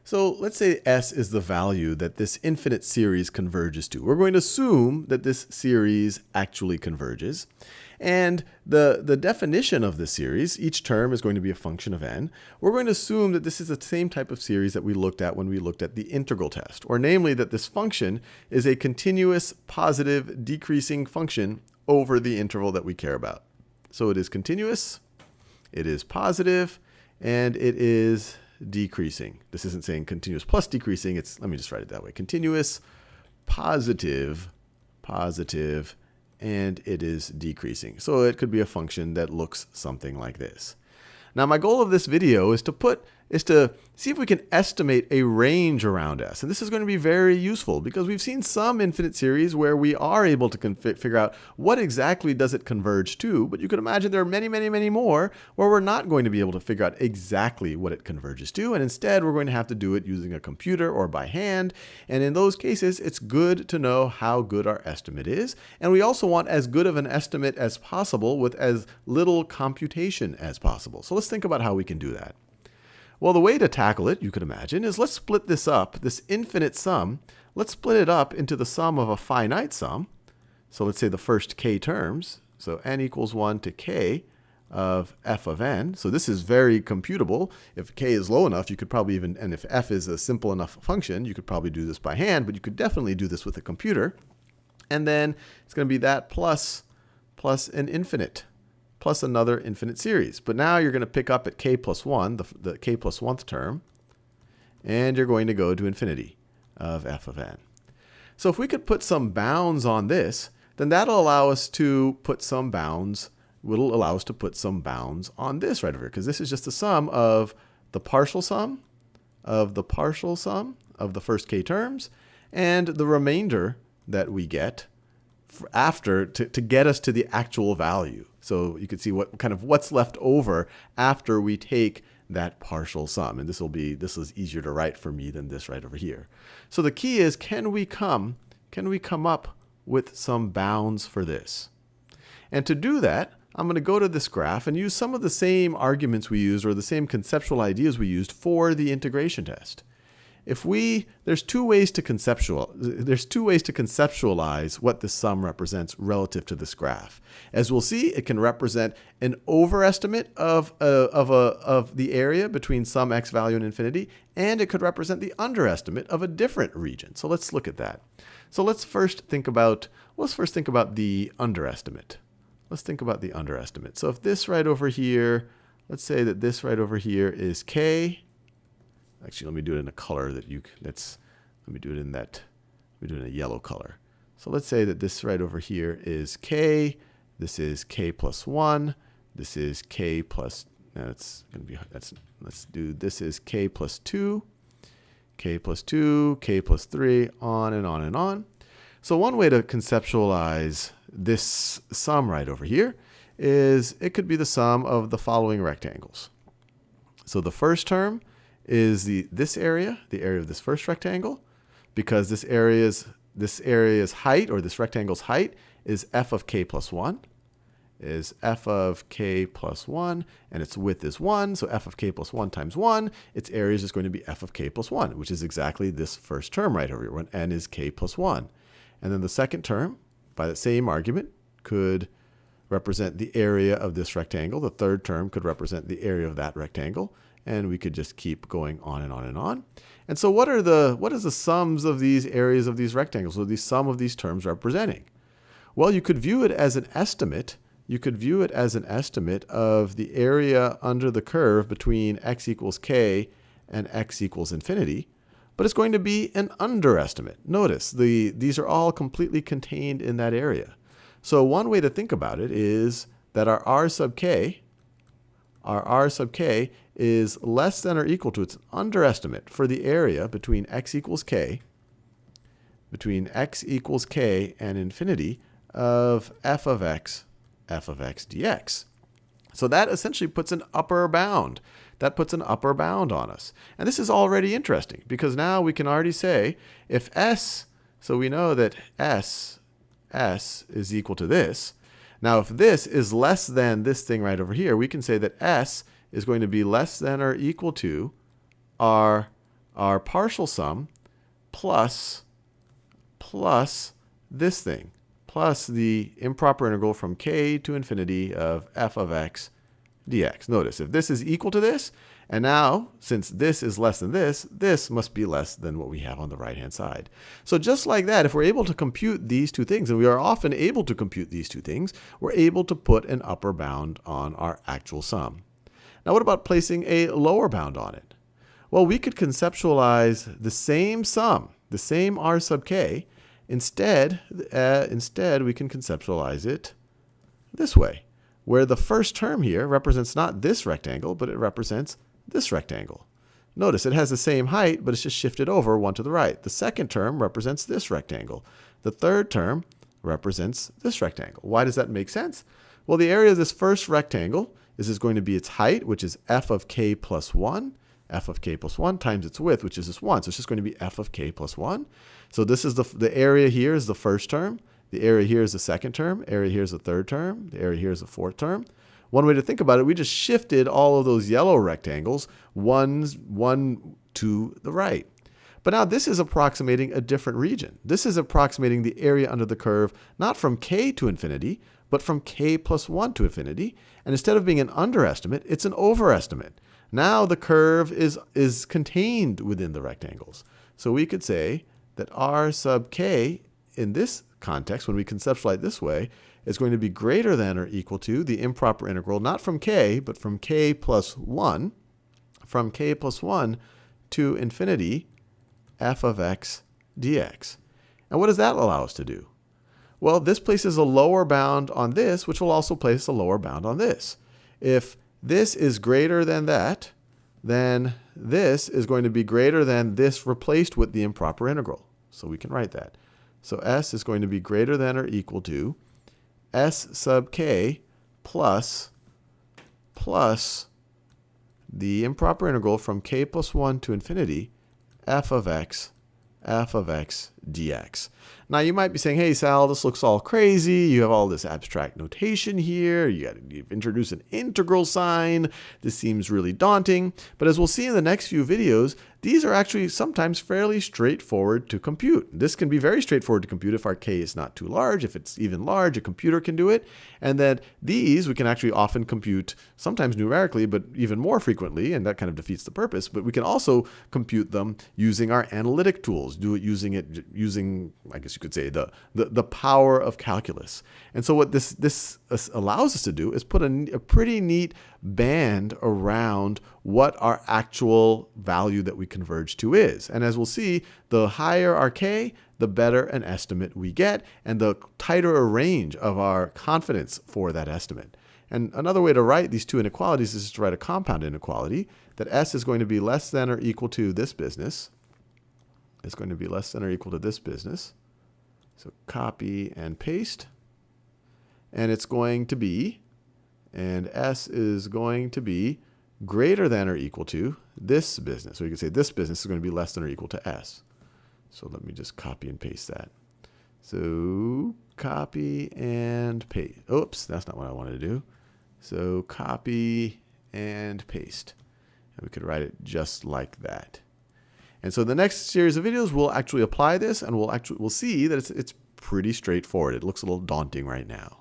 So let's say S is the value that this infinite series converges to. We're going to assume that this series actually converges. And the definition of this series, each term is going to be a function of n. We're going to assume that this is the same type of series that we looked at when we looked at the integral test, or namely that this function is a continuous positive decreasing function over the interval that we care about. So it is continuous, it is positive, and it is decreasing. This isn't saying continuous plus decreasing. Let me just write it that way. Continuous, positive, and it is decreasing. So it could be a function that looks something like this. Now my goal of this video is to see if we can estimate a range around S. And this is going to be very useful because we've seen some infinite series where we are able to figure out what exactly does it converge to. But you could imagine there are many, many, many more where we're not going to be able to figure out exactly what it converges to. And instead, we're going to have to do it using a computer or by hand. And in those cases, it's good to know how good our estimate is. And we also want as good of an estimate as possible with as little computation as possible. So let's think about how we can do that. Well, the way to tackle it, you could imagine, is let's split this up, this infinite sum, let's split it up into the sum of a finite sum. So let's say the first k terms, so n equals 1 to k of f of n. So this is very computable. If k is low enough, you could probably even, and if f is a simple enough function, you could probably do this by hand, but you could definitely do this with a computer. And then it's going to be that plus an infinite, plus another infinite series. But now you're going to pick up at k plus 1, the k plus 1th term, and you're going to go to infinity of f of n. So if we could put some bounds on this, then that'll allow us to put some bounds, on this right over here, because this is just the sum of the partial sum of the first k terms and the remainder that we get after to get us to the actual value. So you can see what's left over after we take that partial sum. And this is easier to write for me than this right over here. So the key is, can we come up with some bounds for this? And to do that, I'm going to go to this graph and use some of the same arguments we used, or the same conceptual ideas we used for the integration test. There's two ways to conceptualize what this sum represents relative to this graph. As we'll see, it can represent an overestimate of the area between some x value and infinity, and it could represent the underestimate of a different region. So let's look at that. So let's first think about the underestimate. Let's think about the underestimate. So if this right over here, let's say that this right over here is k. Actually, let me do it in a color let me do it in a yellow color. So let's say that this right over here is k. This is k plus 1. This is k plus, this is k plus 2, k plus 2, k plus 3, on and on and on. So one way to conceptualize this sum right over here is it could be the sum of the following rectangles. So the first term is this area, the area of this first rectangle, because this area's height, or this rectangle's height, is f of k plus 1, and its width is 1, so f of k plus 1 times 1, its area is just going to be f of k plus 1, which is exactly this first term right over here, when n is k plus 1. And then the second term, by the same argument, could represent the area of this rectangle. The third term could represent the area of that rectangle. And we could just keep going on and on and on. And so what is the sums of these areas of these rectangles? So the sum of these terms representing? Well, you could view it as an estimate. You could view it as an estimate of the area under the curve between x equals k and x equals infinity. But it's going to be an underestimate. Notice, these are all completely contained in that area. So one way to think about it is that our r sub k is less than or equal to, it's an underestimate for the area between x equals k and infinity of f of x dx. So that essentially puts an upper bound. That puts an upper bound on us. And this is already interesting because now we can already say if s, so we know that s is equal to this. Now if this is less than this thing right over here, we can say that s is going to be less than or equal to our our partial sum plus this thing, plus the improper integral from k to infinity of f of x dx. Notice, if this is equal to this, and now, since this is less than this must be less than what we have on the right-hand side. So just like that, if we're able to compute these two things, and we are often able to compute these two things, we're able to put an upper bound on our actual sum. Now what about placing a lower bound on it? Well, we could conceptualize the same sum, the same r sub k. Instead, we can conceptualize it this way, where the first term here represents not this rectangle, but it represents this rectangle. Notice it has the same height, but it's just shifted over one to the right. The second term represents this rectangle. The third term represents this rectangle. Why does that make sense? Well, the area of this first rectangle is going to be its height, which is f of k plus 1. F of k plus 1 times its width, which is this 1. So it's just going to be f of k plus 1. So this is the area here is the first term. The area here is the second term. Area here is the third term. The area here is the fourth term. One way to think about it, we just shifted all of those yellow rectangles one to the right. But now this is approximating a different region. This is approximating the area under the curve, not from k to infinity, but from k plus 1 to infinity. And instead of being an underestimate, it's an overestimate. Now the curve is contained within the rectangles. So we could say that r sub k in this context, when we conceptualize it this way, is going to be greater than or equal to the improper integral, not from k, but from k plus 1, to infinity f of x dx. And what does that allow us to do? Well, this places a lower bound on this, which will also place a lower bound on this. If this is greater than that, then this is going to be greater than this replaced with the improper integral. So we can write that. So s is going to be greater than or equal to s sub k plus the improper integral from k plus 1 to infinity f of x dx. Now you might be saying, hey Sal, this looks all crazy. You have all this abstract notation here. You've introduced an integral sign. This seems really daunting. But as we'll see in the next few videos, these are actually sometimes fairly straightforward to compute. This can be very straightforward to compute if our k is not too large. If it's even large, a computer can do it. And then these we can actually often compute, sometimes numerically, but even more frequently, and that kind of defeats the purpose. But we can also compute them using our analytic tools, do it using, I guess you could say, the power of calculus. And so what this allows us to do is put a pretty neat band around what our actual value that we converge to is. And as we'll see, the higher our k, the better an estimate we get, and the tighter a range of our confidence for that estimate. And another way to write these two inequalities is to write a compound inequality, that s is going to be less than or equal to this business. It's going to be less than or equal to this business. So copy and paste. And it's going to be, and s is going to be greater than or equal to this business. So you can say this business is going to be less than or equal to s. So let me just copy and paste that. So copy and paste. Oops, that's not what I wanted to do. So copy and paste. And we could write it just like that. And so the next series of videos, we'll actually apply this, and we'll see that it's pretty straightforward. It looks a little daunting right now.